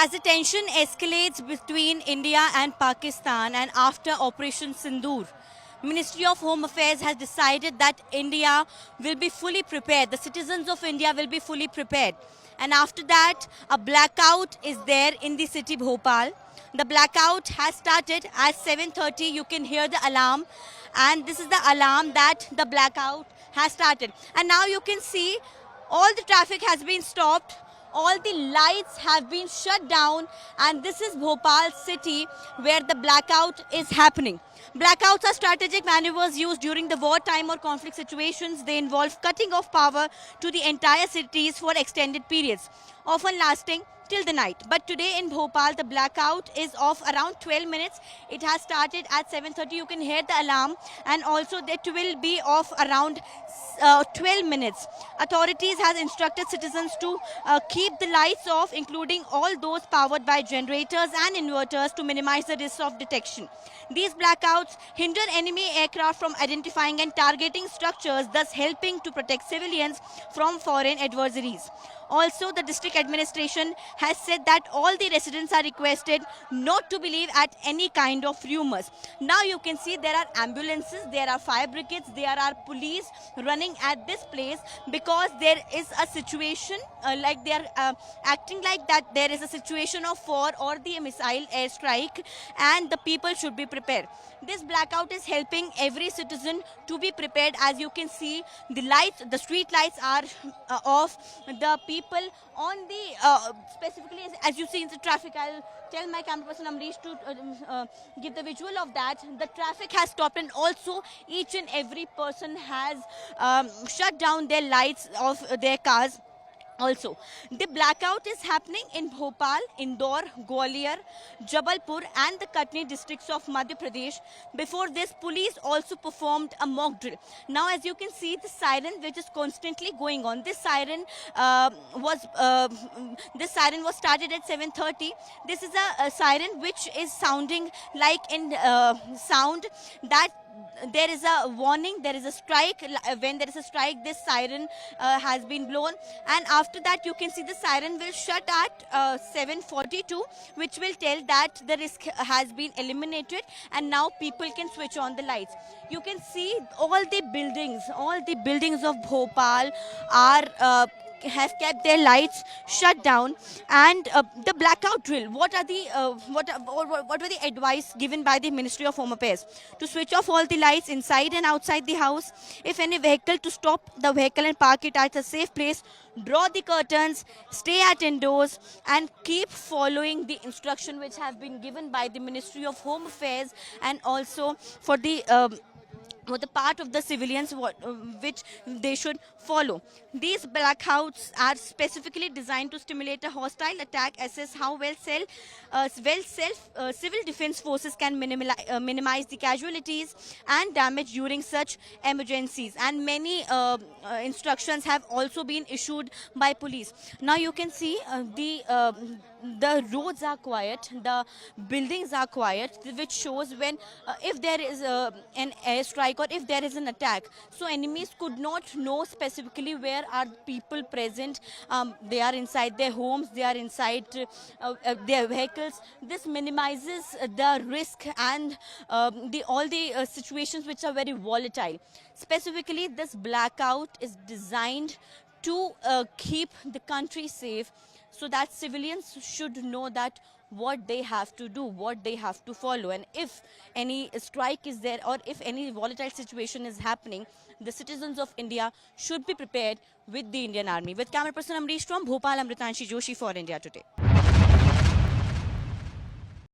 As the tension escalates between India and Pakistan and after Operation Sindoor, Ministry of Home Affairs has decided that India will be fully prepared. The citizens of India will be fully prepared. And after that, a blackout is there in the city Bhopal. The blackout has started at 7:30. You can hear the alarm. And this is the alarm that the blackout has started. And now you can see all the traffic has been stopped. All the lights have been shut down, and this is Bhopal city where the blackout is happening. Blackouts are strategic maneuvers used during the wartime or conflict situations. They involve cutting off power to the entire cities for extended periods, often lasting till the night. But today in Bhopal, the blackout is of around 12 minutes. It has started at 7:30. You can hear the alarm, and also it will be of around 12 minutes. Authorities has instructed citizens to keep the lights off, including all those powered by generators and inverters, to minimize the risk of detection. These blackouts hinder enemy aircraft from identifying and targeting structures, thus helping to protect civilians from foreign adversaries. Also, the district administration has said that all the residents are requested not to believe at any kind of rumors. Now you can see there are ambulances, there are fire brigades, there are police running at this place because there is a situation like they are acting like that there is a situation of war or the missile airstrike, and the people should be prepared. This blackout is helping every citizen to be prepared. As you can see, the lights, the street lights are off. The people on the specifically as you see in the traffic, I'll tell my camera person Amrish to give the visual of that. The traffic has stopped, and also each and every person has shut down their lights of their cars. Also, the blackout is happening in Bhopal, Indore, Gwalior, Jabalpur and the Katni districts of Madhya Pradesh. Before this, police also performed a mock drill. Now, as you can see, the siren which is constantly going on. This siren was started at 7:30. This is a siren which is sounding like in sound that there is a warning, there is a strike. When there is a strike, this siren has been blown, and after that you can see the siren will shut at 7:42, which will tell that the risk has been eliminated and now people can switch on the lights. You can see all the buildings of Bhopal are have kept their lights shut down. And the blackout drill, what were the advice given by the Ministry of Home Affairs? To switch off all the lights inside and outside the house. If any vehicle, to stop the vehicle and park it at a safe place. Draw the curtains, stay at indoors, and keep following the instruction which have been given by the Ministry of Home Affairs, and also for the part of the civilians which they should follow. These blackouts are specifically designed to stimulate a hostile attack, assess how civil defense forces can minimize the casualties and damage during such emergencies. And many instructions have also been issued by police. Now you can see the roads are quiet, the buildings are quiet, which shows when if there is an airstrike or if there is an attack, so enemies could not know specifically where are people present. They are inside their homes, they are inside their vehicles. This minimizes the risk and all the situations which are very volatile. Specifically, this blackout is designed to keep the country safe, so that civilians should know that what they have to do, what they have to follow. And if any strike is there or if any volatile situation is happening, the citizens of India should be prepared with the Indian Army. With camera person Amrish from Bhopal, Amritanshi Joshi for India Today.